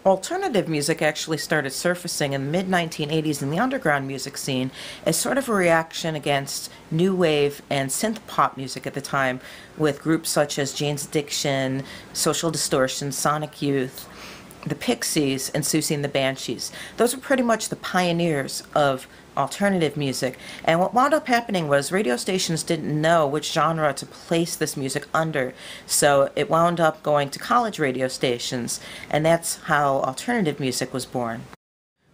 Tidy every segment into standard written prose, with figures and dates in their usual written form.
Alternative music actually started surfacing in the mid-1980s in the underground music scene as sort of a reaction against new wave and synth pop music at the time, with groups such as Jane's Addiction, Social Distortion, Sonic Youth, the Pixies, and Susie and the Banshees. Those were pretty much the pioneers of alternative music. And what wound up happening was radio stations didn't know which genre to place this music under, so it wound up going to college radio stations, and that's how alternative music was born.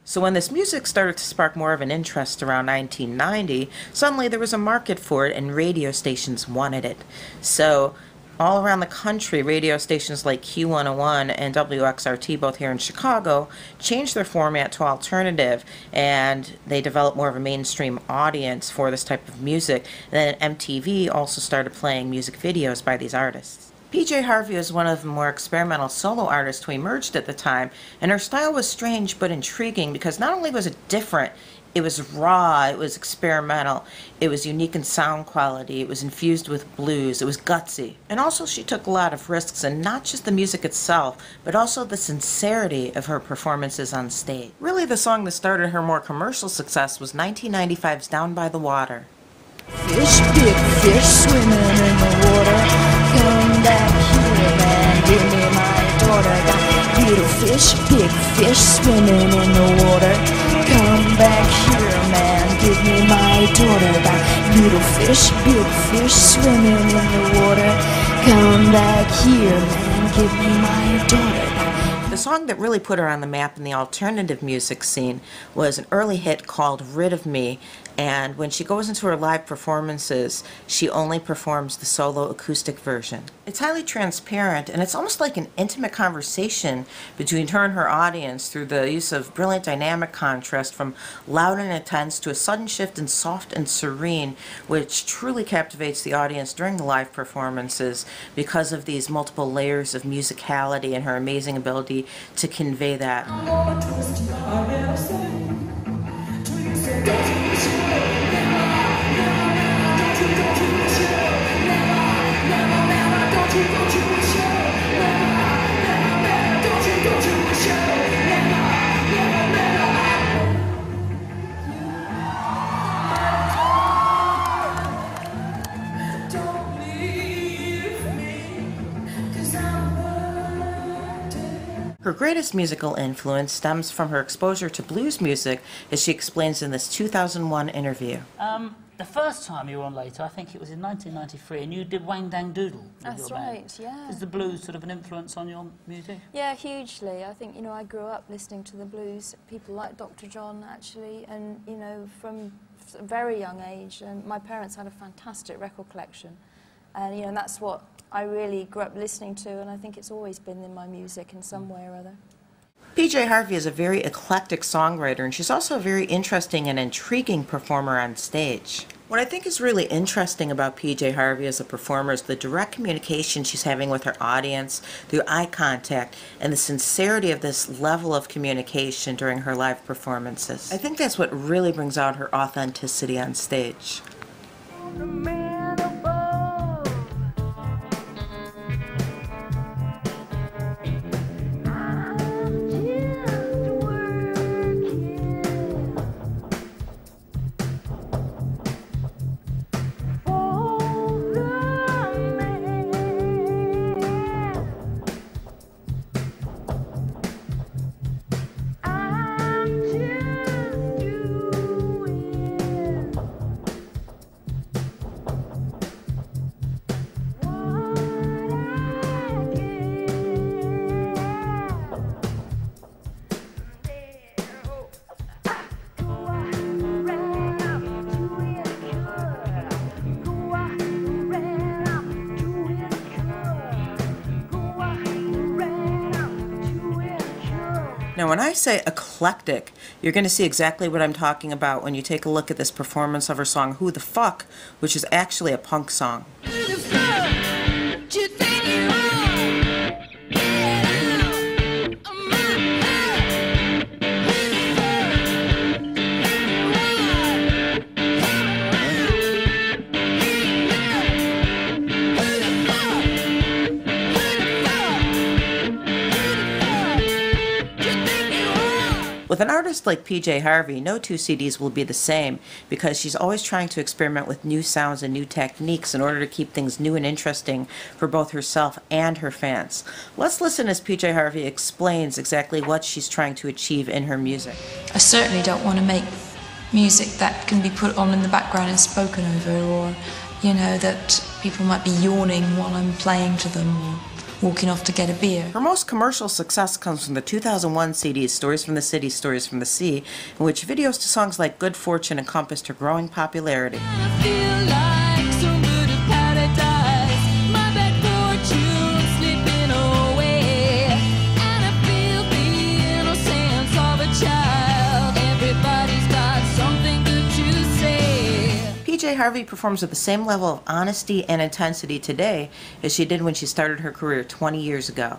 So when this music started to spark more of an interest around 1990, suddenly there was a market for it and radio stations wanted it. So all around the country, radio stations like Q101 and WXRT, both here in Chicago, changed their format to alternative, and they developed more of a mainstream audience for this type of music. And then MTV also started playing music videos by these artists. PJ Harvey was one of the more experimental solo artists who emerged at the time, and her style was strange but intriguing because not only was it different, it was raw, it was experimental, it was unique in sound quality, it was infused with blues, it was gutsy. And also she took a lot of risks in not just the music itself, but also the sincerity of her performances on stage. Really, the song that started her more commercial success was 1995's Down by the Water. Fish, big fish swimming in the water. Come back here, man, give me my daughter. Got little fish, big fish swimming in the water. Come back here, man, give me my daughter. Got little fish, big fish swimming in the water. Come back here, man, give me my daughter. The song that really put her on the map in the alternative music scene was an early hit called Rid of Me, and when she goes into her live performances, she only performs the solo acoustic version. It's highly transparent, and it's almost like an intimate conversation between her and her audience through the use of brilliant dynamic contrast from loud and intense to a sudden shift in soft and serene, which truly captivates the audience during the live performances because of these multiple layers of musicality and her amazing ability to convey that. Her greatest musical influence stems from her exposure to blues music, as she explains in this 2001 interview. The first time you were on Later, I think it was in 1993, and you did Wang Dang Doodle. That's right, yeah. Is the blues sort of an influence on your music? Yeah, hugely. I think, you know, I grew up listening to the blues, people like Dr. John, actually, and, you know, from a very young age, and my parents had a fantastic record collection, and, you know, that's what I really grew up listening to, and I think it's always been in my music in some way or other. PJ Harvey is a very eclectic songwriter, and she's also a very interesting and intriguing performer on stage. What I think is really interesting about PJ Harvey as a performer is the direct communication she's having with her audience through eye contact and the sincerity of this level of communication during her live performances. I think that's what really brings out her authenticity on stage. Now, when I say eclectic, you're going to see exactly what I'm talking about when you take a look at this performance of her song, Who the Fuck, which is actually a punk song. With an artist like PJ Harvey, no two CDs will be the same because she's always trying to experiment with new sounds and new techniques in order to keep things new and interesting for both herself and her fans. Let's listen as PJ Harvey explains exactly what she's trying to achieve in her music. I certainly don't want to make music that can be put on in the background and spoken over, or, you know, that people might be yawning while I'm playing to them or walking off to get a beer. Her most commercial success comes from the 2001 CD Stories from the City, Stories from the Sea, in which videos to songs like Good Fortune encompassed her growing popularity. PJ Harvey performs with the same level of honesty and intensity today as she did when she started her career 20 years ago.